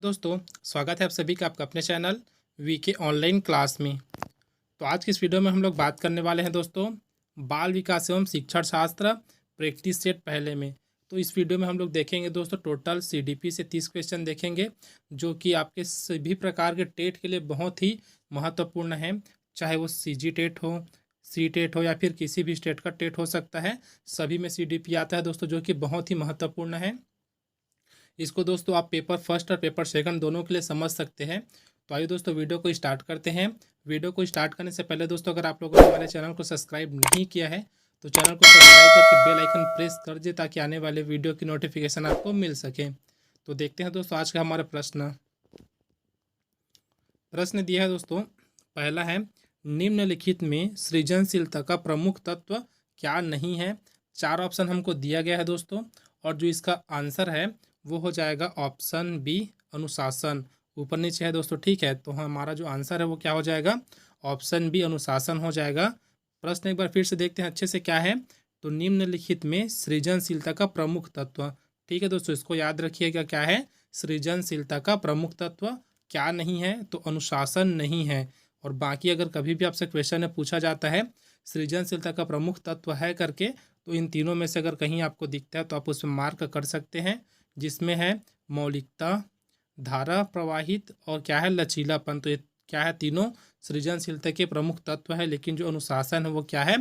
दोस्तों, स्वागत है आप सभी का आपका अपने चैनल वीके ऑनलाइन क्लास में। तो आज की इस वीडियो में हम लोग बात करने वाले हैं दोस्तों बाल विकास एवं शिक्षण शास्त्र प्रैक्टिस सेट पहले में। तो इस वीडियो में हम लोग देखेंगे दोस्तों टोटल सीडीपी से 30 क्वेश्चन देखेंगे, जो कि आपके सभी प्रकार के टेट के लिए बहुत ही महत्वपूर्ण है। चाहे वो सीजी टेट हो, सी टेट हो या फिर किसी भी स्टेट का टेट हो सकता है, सभी में सीडीपी आता है दोस्तों, जो कि बहुत ही महत्वपूर्ण है। इसको दोस्तों आप पेपर फर्स्ट और पेपर सेकंड दोनों के लिए समझ सकते हैं। तो आइए दोस्तों वीडियो को स्टार्ट करते हैं। वीडियो को स्टार्ट करने से पहले दोस्तों, अगर आप लोगों ने हमारे चैनल को सब्सक्राइब नहीं किया है तो चैनल को सब्सक्राइब करके बेल आइकन प्रेस कर दे, ताकि आने वाले वीडियो की नोटिफिकेशन आपको मिल सके। तो देखते हैं दोस्तों आज का हमारा प्रश्न दिया है दोस्तों। पहला है, निम्नलिखित में सृजनशीलता का प्रमुख तत्व क्या नहीं है। 4 ऑप्शन हमको दिया गया है दोस्तों, और जो इसका आंसर है वो हो जाएगा ऑप्शन बी, अनुशासन। ऊपर नीचे है दोस्तों, ठीक है। तो हमारा जो आंसर है वो क्या हो जाएगा, ऑप्शन बी, अनुशासन हो जाएगा। प्रश्न एक बार फिर से देखते हैं अच्छे से क्या है। तो निम्नलिखित में सृजनशीलता का प्रमुख तत्व, ठीक है दोस्तों, इसको याद रखिएगा। क्या है, सृजनशीलता का प्रमुख तत्व क्या नहीं है, तो अनुशासन नहीं है। और बाकी अगर कभी भी आपसे क्वेश्चन में पूछा जाता है सृजनशीलता का प्रमुख तत्व है करके, तो इन तीनों में से अगर कहीं आपको दिखता है तो आप उसमें मार्क कर सकते हैं, जिसमें है मौलिकता, धारा प्रवाहित और क्या है, लचीलापन। तो ये क्या है, तीनों सृजनशीलता के प्रमुख तत्व है, लेकिन जो अनुशासन है वो क्या है,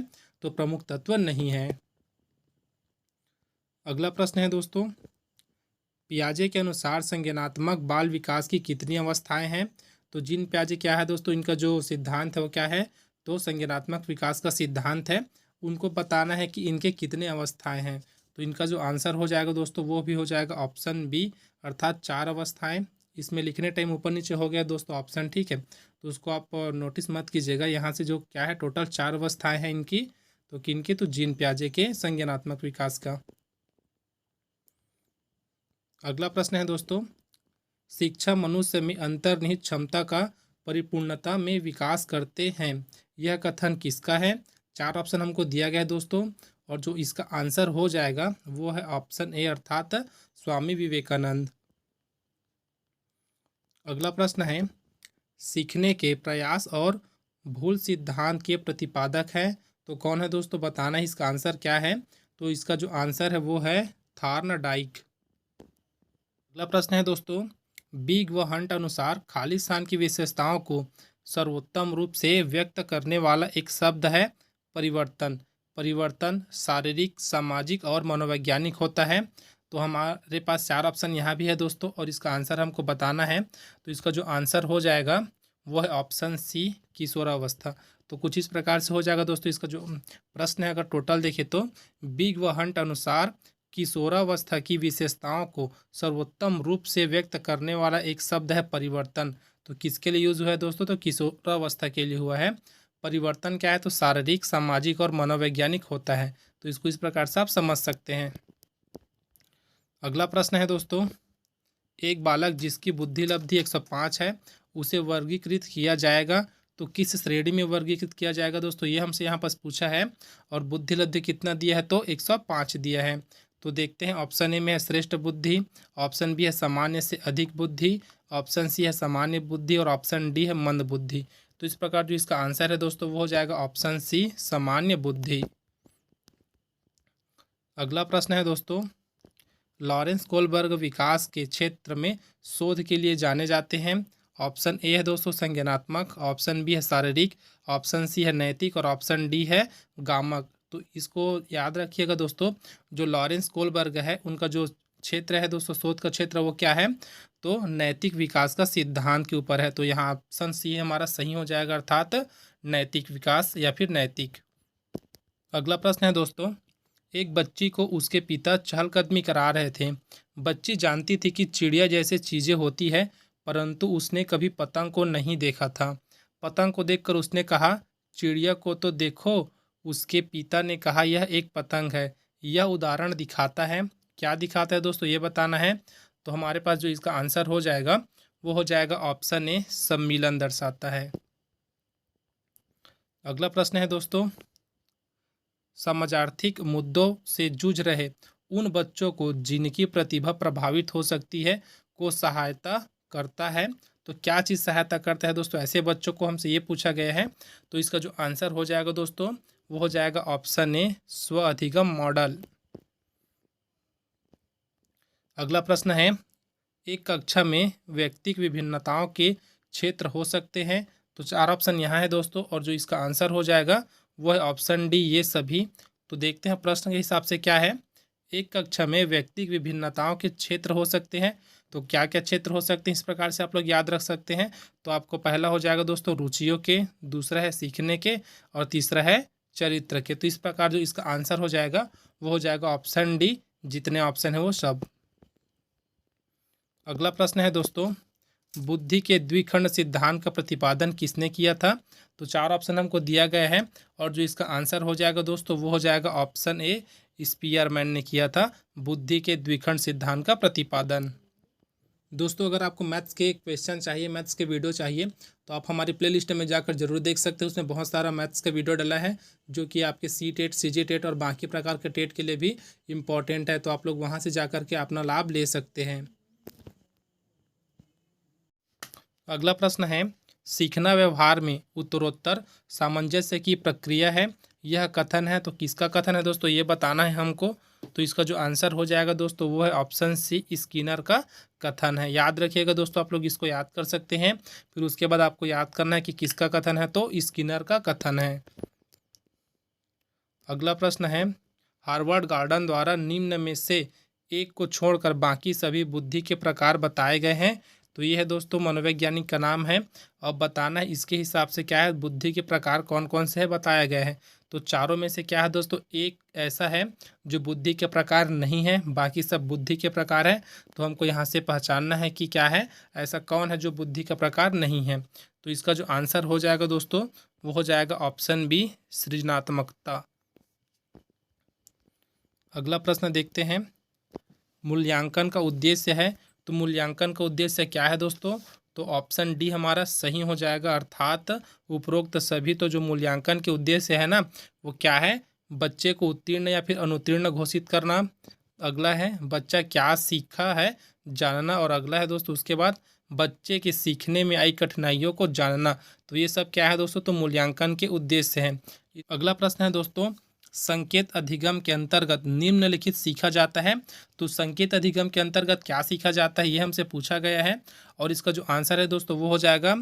तो प्रमुख तत्व नहीं है। अगला प्रश्न है दोस्तों, पियाजे के अनुसार संज्ञानात्मक बाल विकास की कितनी अवस्थाएं हैं। तो जिन पियाजे क्या है दोस्तों, इनका जो सिद्धांत है वो क्या है, तो संज्ञानात्मक विकास का सिद्धांत है। उनको बताना है कि इनके कितने अवस्थाएं हैं। तो इनका जो आंसर हो जाएगा दोस्तों वो भी हो जाएगा ऑप्शन बी, अर्थात 4 अवस्थाएं। इसमें लिखने टाइम ऊपर नीचे हो गया दोस्तों ऑप्शन, ठीक है। तो उसको आप नोटिस मत कीजिएगा। यहाँ से जो क्या है, टोटल 4 अवस्थाएं हैं इनकी। तो किनकी, तो जीन पियाजे के संज्ञानात्मक विकास का। अगला प्रश्न है दोस्तों, शिक्षा मनुष्य में अंतर्निहित क्षमता का परिपूर्णता में विकास करते हैं। यह कथन किसका है। 4 ऑप्शन हमको दिया गया है दोस्तों, और जो इसका आंसर हो जाएगा वो है ऑप्शन ए, अर्थात स्वामी विवेकानंद। अगला प्रश्न है, सीखने के प्रयास और भूल सिद्धांत के प्रतिपादक है। तो कौन है दोस्तों, बताना है इसका आंसर क्या है। तो इसका जो आंसर है वो है थॉर्नडाइक। अगला प्रश्न है दोस्तों, बिग व हंट अनुसार खाली स्थान की विशेषताओं को सर्वोत्तम रूप से व्यक्त करने वाला एक शब्द है परिवर्तन। परिवर्तन शारीरिक, सामाजिक और मनोवैज्ञानिक होता है। तो हमारे पास 4 ऑप्शन यहाँ भी है दोस्तों, और इसका आंसर हमको बताना है। तो इसका जो आंसर हो जाएगा वो है ऑप्शन सी, किशोरावस्था। तो कुछ इस प्रकार से हो जाएगा दोस्तों। इसका जो प्रश्न है अगर टोटल देखें तो बिग व हंट अनुसार किशोरावस्था की विशेषताओं को सर्वोत्तम रूप से व्यक्त करने वाला एक शब्द है परिवर्तन। तो किसके लिए यूज हुआ है दोस्तों, तो किशोरावस्था के लिए हुआ है। परिवर्तन क्या है, तो शारीरिक, सामाजिक और मनोवैज्ञानिक होता है। तो इसको इस प्रकार से आप समझ सकते हैं। अगला प्रश्न है दोस्तों, एक बालक जिसकी बुद्धि लब्धि 105 है, उसे वर्गीकृत किया जाएगा तो किस श्रेणी में वर्गीकृत किया जाएगा दोस्तों, ये हमसे यहाँ पास पूछा है। और बुद्धि लब्धि कितना दिया है, तो 105 दिया है। तो देखते हैं, ऑप्शन ए में है श्रेष्ठ बुद्धि, ऑप्शन बी है सामान्य से अधिक बुद्धि, ऑप्शन सी है सामान्य बुद्धि, और ऑप्शन डी है मंद बुद्धि। तो इस प्रकार जो इसका आंसर है दोस्तों वो हो जाएगा ऑप्शन सी, सामान्य बुद्धि। अगला प्रश्न है दोस्तों, लॉरेंस कोलबर्ग विकास के क्षेत्र में शोध के लिए जाने जाते हैं। ऑप्शन ए है दोस्तों संज्ञानात्मक, ऑप्शन बी है शारीरिक, ऑप्शन सी है नैतिक, और ऑप्शन डी है गामक। तो इसको याद रखिएगा दोस्तों, जो लॉरेंस कोलबर्ग है उनका जो क्षेत्र है दोस्तों, शोध का क्षेत्र वो क्या है, तो नैतिक विकास का सिद्धांत के ऊपर है। तो यहाँ ऑप्शन सी हमारा सही हो जाएगा, अर्थात नैतिक विकास या फिर नैतिक। अगला प्रश्न है दोस्तों, एक बच्ची को उसके पिता चहलकदमी करा रहे थे। बच्ची जानती थी कि चिड़िया जैसे चीज़ें होती है, परंतु उसने कभी पतंग को नहीं देखा था। पतंग को देखकर उसने कहा, चिड़िया को तो देखो। उसके पिता ने कहा, यह एक पतंग है। यह उदाहरण दिखाता है, क्या दिखाता है दोस्तों, ये बताना है। तो हमारे पास जो इसका आंसर हो जाएगा वो हो जाएगा ऑप्शन ए, सम्मिलन दर्शाता है। अगला प्रश्न है दोस्तों, समाजार्थिक मुद्दों से जूझ रहे उन बच्चों को जिनकी प्रतिभा प्रभावित हो सकती है को सहायता करता है। तो क्या चीज़ सहायता करता है दोस्तों, ऐसे बच्चों को हमसे ये पूछा गया है। तो इसका जो आंसर हो जाएगा दोस्तों वो हो जाएगा ऑप्शन ए, स्व अधिगम मॉडल। अगला प्रश्न है, एक कक्षा में व्यक्तिक विभिन्नताओं के क्षेत्र हो सकते हैं। तो 4 ऑप्शन यहाँ है दोस्तों, और जो इसका आंसर हो जाएगा वो है ऑप्शन डी, ये सभी। तो देखते हैं प्रश्न के हिसाब से क्या है। एक कक्षा में व्यक्तिक विभिन्नताओं के क्षेत्र हो सकते हैं। तो क्या क्या क्षेत्र हो सकते हैं, इस प्रकार से आप लोग याद रख सकते हैं। तो आपको पहला हो जाएगा दोस्तों रुचियों के, दूसरा है सीखने के, और तीसरा है चरित्र के। तो इस प्रकार जो इसका आंसर हो जाएगा वो हो जाएगा ऑप्शन डी, जितने ऑप्शन है वो सब। अगला प्रश्न है दोस्तों, बुद्धि के द्विखंड सिद्धांत का प्रतिपादन किसने किया था। तो 4 ऑप्शन हमको दिया गया है, और जो इसका आंसर हो जाएगा दोस्तों वो हो जाएगा ऑप्शन ए, स्पीयरमैन ने किया था बुद्धि के द्विखंड सिद्धांत का प्रतिपादन। दोस्तों अगर आपको मैथ्स के क्वेश्चन चाहिए, मैथ्स के वीडियो चाहिए, तो आप हमारी प्लेलिस्ट में जाकर जरूर देख सकते हैं। उसमें बहुत सारा मैथ्स का वीडियो डला है जो कि आपके सी टेट, सी जी टेट और बाकी प्रकार के टेट के लिए भी इम्पॉर्टेंट है। तो आप लोग वहाँ से जाकर के अपना लाभ ले सकते हैं। अगला प्रश्न है, सीखना व्यवहार में उत्तरोत्तर सामंजस्य की प्रक्रिया है, यह कथन है। तो किसका कथन है दोस्तों, ये बताना है हमको। तो इसका जो आंसर हो जाएगा दोस्तों वो है ऑप्शन सी, स्किनर का कथन है। याद रखिएगा दोस्तों, आप लोग इसको याद कर सकते हैं। फिर उसके बाद आपको याद करना है कि किसका कथन है, तो स्किनर का कथन है। अगला प्रश्न है, हार्वर्ड गार्डन द्वारा निम्न में से एक को छोड़कर बाकी सभी बुद्धि के प्रकार बताए गए हैं। तो ये है दोस्तों मनोवैज्ञानिक का नाम है। अब बताना है इसके हिसाब से क्या है, बुद्धि के प्रकार कौन कौन से है बताया गया है। तो चारों में से क्या है दोस्तों, एक ऐसा है जो बुद्धि के प्रकार नहीं है, बाकी सब बुद्धि के प्रकार है। तो हमको यहाँ से पहचानना है कि क्या है, ऐसा कौन है जो बुद्धि का प्रकार नहीं है। तो इसका जो आंसर हो जाएगा दोस्तों वो हो जाएगा ऑप्शन बी, सृजनात्मकता। अगला प्रश्न देखते हैं, मूल्यांकन का उद्देश्य है। तो मूल्यांकन का उद्देश्य क्या है दोस्तों, तो ऑप्शन डी हमारा सही हो जाएगा, अर्थात उपरोक्त सभी। तो जो मूल्यांकन के उद्देश्य है ना वो क्या है, बच्चे को उत्तीर्ण या फिर अनुत्तीर्ण घोषित करना। अगला है बच्चा क्या सीखा है जानना, और अगला है दोस्तों उसके बाद बच्चे के सीखने में आई कठिनाइयों को जानना। तो ये सब क्या है दोस्तों, तो मूल्यांकन के उद्देश्य हैं। अगला प्रश्न है दोस्तों, संकेत अधिगम के अंतर्गत निम्नलिखित सीखा जाता है। तो संकेत अधिगम के अंतर्गत क्या सीखा जाता है ये हमसे पूछा गया है, और इसका जो आंसर है दोस्तों वो हो जाएगा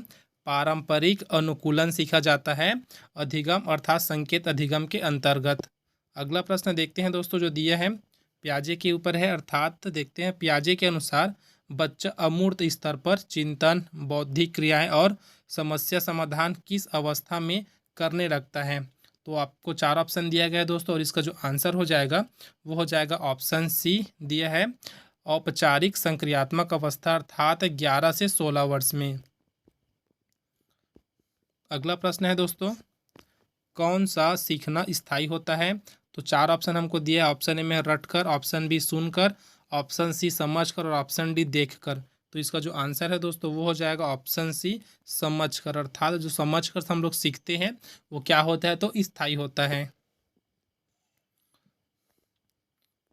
पारंपरिक अनुकूलन सीखा जाता है अधिगम अर्थात संकेत अधिगम के अंतर्गत। अगला प्रश्न देखते हैं दोस्तों जो दिया है प्याजे के ऊपर है, अर्थात देखते हैं प्याजे के अनुसार बच्चा अमूर्त स्तर पर चिंतन, बौद्धिक क्रियाएं और समस्या समाधान किस अवस्था में करने लगता है। तो आपको 4 ऑप्शन दिया गया है दोस्तों, और इसका जो आंसर हो जाएगा वो हो जाएगा ऑप्शन सी दिया है, औपचारिक संक्रियात्मक अवस्था अर्थात 11 से 16 वर्ष में। अगला प्रश्न है दोस्तों, कौन सा सीखना स्थायी होता है। तो 4 ऑप्शन हमको दिया है, ऑप्शन ए में रटकर, ऑप्शन बी सुनकर, ऑप्शन सी समझकर और ऑप्शन डी देखकर। तो इसका जो आंसर है दोस्तों वो हो जाएगा ऑप्शन सी समझकर, अर्थात जो समझकर हम लोग सीखते हैं वो क्या होता है, तो स्थायी होता है।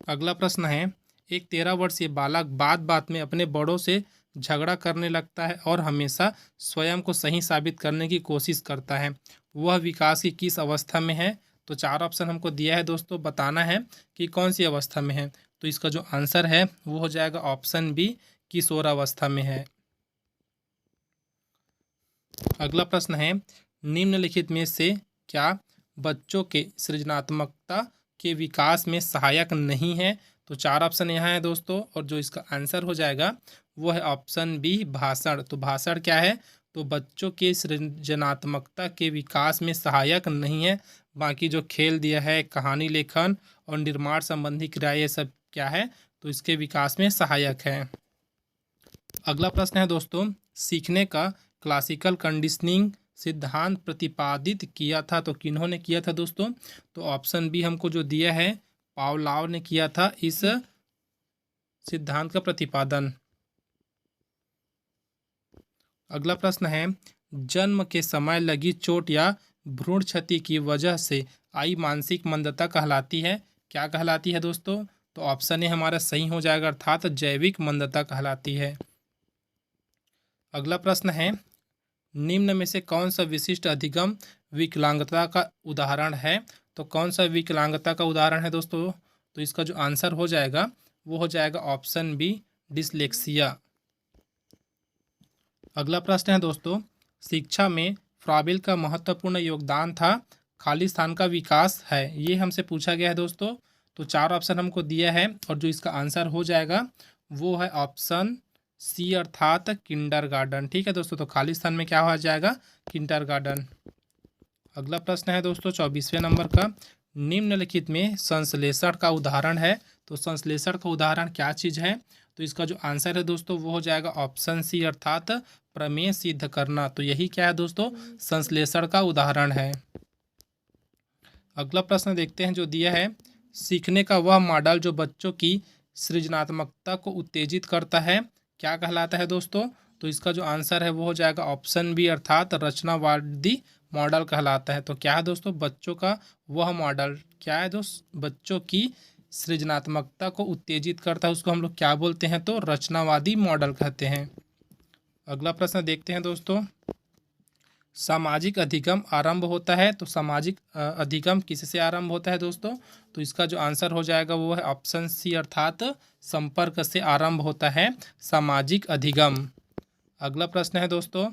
अगला प्रश्न है, एक 13 वर्षीय बालक बात बात में अपने बड़ों से झगड़ा करने लगता है और हमेशा स्वयं को सही साबित करने की कोशिश करता है, वह विकास की किस अवस्था में है। तो 4 ऑप्शन हमको दिया है दोस्तों, बताना है कि कौन सी अवस्था में है। तो इसका जो आंसर है वो हो जाएगा ऑप्शन बी, किशोरावस्था में है। अगला प्रश्न है, निम्नलिखित में से क्या बच्चों के सृजनात्मकता के विकास में सहायक नहीं है। तो 4 ऑप्शन यहाँ है दोस्तों, और जो इसका आंसर हो जाएगा वो है ऑप्शन बी, भाषण। तो भाषण क्या है, तो बच्चों के सृजनात्मकता के विकास में सहायक नहीं है। बाकी जो खेल दिया है, कहानी लेखन और निर्माण संबंधी क्रिया, ये सब क्या है, तो इसके विकास में सहायक है। अगला प्रश्न है दोस्तों, सीखने का क्लासिकल कंडीशनिंग सिद्धांत प्रतिपादित किया था। तो किन्होंने किया था दोस्तों, तो ऑप्शन बी हमको जो दिया है पावलाव ने किया था इस सिद्धांत का प्रतिपादन। अगला प्रश्न है, जन्म के समय लगी चोट या भ्रूण क्षति की वजह से आई मानसिक मंदता कहलाती है, क्या कहलाती है दोस्तों। तो ऑप्शन ए हमारा सही हो जाएगा, अर्थात जैविक मंदता कहलाती है। अगला प्रश्न है, निम्न में से कौन सा विशिष्ट अधिगम विकलांगता का उदाहरण है? तो कौन सा विकलांगता का उदाहरण है दोस्तों? तो इसका जो आंसर हो जाएगा वो हो जाएगा ऑप्शन बी, डिसलेक्सिया। अगला प्रश्न है दोस्तों, शिक्षा में फ्राबिल का महत्वपूर्ण योगदान था, खाली स्थान का विकास है, ये हमसे पूछा गया है दोस्तों। तो 4 ऑप्शन हमको दिया है और जो इसका आंसर हो जाएगा वो है ऑप्शन सी अर्थात किंडरगार्टन। ठीक है दोस्तों, तो खाली स्थान में क्या हो जाएगा? किंडरगार्टन। अगला प्रश्न है दोस्तों 24वें नंबर का, निम्नलिखित में संश्लेषण का उदाहरण है। तो संश्लेषण का उदाहरण क्या चीज़ है? तो इसका जो आंसर है दोस्तों वो हो जाएगा ऑप्शन सी अर्थात प्रमेय सिद्ध करना। तो यही क्या है दोस्तों? संश्लेषण का उदाहरण है। अगला प्रश्न देखते हैं जो दिया है, सीखने का वह मॉडल जो बच्चों की सृजनात्मकता को उत्तेजित करता है क्या कहलाता है दोस्तों? तो इसका जो आंसर है वो हो जाएगा ऑप्शन बी अर्थात रचनावादी मॉडल कहलाता है। तो क्या है दोस्तों? बच्चों का वह मॉडल क्या है दोस्त? बच्चों की सृजनात्मकता को उत्तेजित करता है, उसको हम लोग क्या बोलते हैं? तो रचनावादी मॉडल कहते हैं। अगला प्रश्न देखते हैं दोस्तों, सामाजिक अधिगम आरंभ होता है। तो सामाजिक अधिगम किससे आरंभ होता है दोस्तों? तो इसका जो आंसर हो जाएगा वो है ऑप्शन सी अर्थात संपर्क से आरंभ होता है सामाजिक अधिगम। अगला प्रश्न है दोस्तों,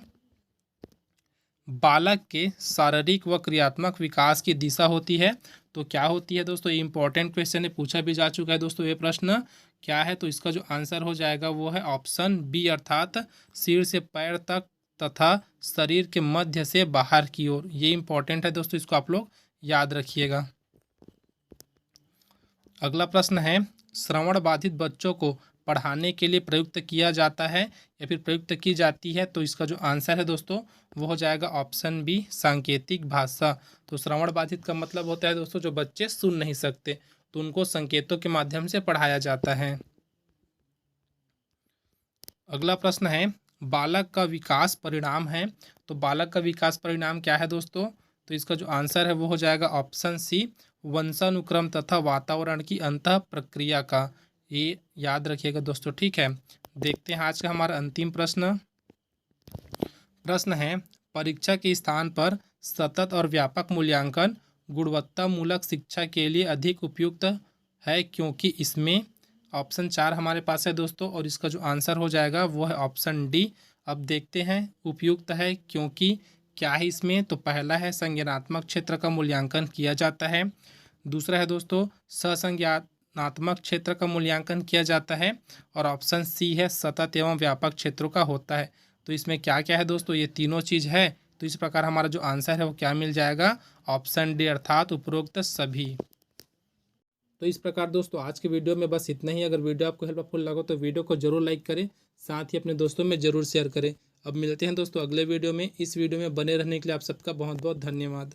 बालक के शारीरिक व क्रियात्मक विकास की दिशा होती है। तो क्या होती है दोस्तों? ये इंपॉर्टेंट क्वेश्चन है, पूछा भी जा चुका है दोस्तों। ये प्रश्न क्या है? तो इसका जो आंसर हो जाएगा वो है ऑप्शन बी अर्थात सिर से पैर तक तथा शरीर के मध्य से बाहर की ओर। ये इंपॉर्टेंट है दोस्तों, इसको आप लोग याद रखिएगा। अगला प्रश्न है, श्रवण बाधित बच्चों को पढ़ाने के लिए प्रयुक्त किया जाता है या फिर प्रयुक्त की जाती है। तो इसका जो आंसर है दोस्तों वो हो जाएगा ऑप्शन बी, सांकेतिक भाषा। तो श्रवण बाधित का मतलब होता है दोस्तों जो बच्चे सुन नहीं सकते, तो उनको संकेतों के माध्यम से पढ़ाया जाता है। अगला प्रश्न है, बालक का विकास परिणाम है। तो बालक का विकास परिणाम क्या है दोस्तों? तो इसका जो आंसर है वो हो जाएगा ऑप्शन सी, वंशानुक्रम तथा वातावरण की अंतः प्रक्रिया का। ये याद रखिएगा दोस्तों। ठीक है, देखते हैं आज का हमारा अंतिम प्रश्न। प्रश्न है, परीक्षा के स्थान पर सतत और व्यापक मूल्यांकन गुणवत्तामूलक शिक्षा के लिए अधिक उपयुक्त है क्योंकि इसमें ऑप्शन 4 हमारे पास है दोस्तों और इसका जो आंसर हो जाएगा वो है ऑप्शन डी। अब देखते हैं उपयुक्त है क्योंकि क्या है इसमें। तो पहला है संज्ञानात्मक क्षेत्र का मूल्यांकन किया जाता है, दूसरा है दोस्तों ससंज्ञानात्मक क्षेत्र का मूल्यांकन किया जाता है और ऑप्शन सी है सतत एवं व्यापक क्षेत्रों का होता है। तो इसमें क्या क्या है दोस्तों? ये तीनों चीज़ है। तो इस प्रकार हमारा जो आंसर है वो क्या मिल जाएगा? ऑप्शन डी अर्थात उपरोक्त सभी। तो इस प्रकार दोस्तों आज के वीडियो में बस इतना ही। अगर वीडियो आपको हेल्पफुल लगा तो वीडियो को जरूर लाइक करें, साथ ही अपने दोस्तों में जरूर शेयर करें। अब मिलते हैं दोस्तों अगले वीडियो में। इस वीडियो में बने रहने के लिए आप सबका बहुत बहुत धन्यवाद।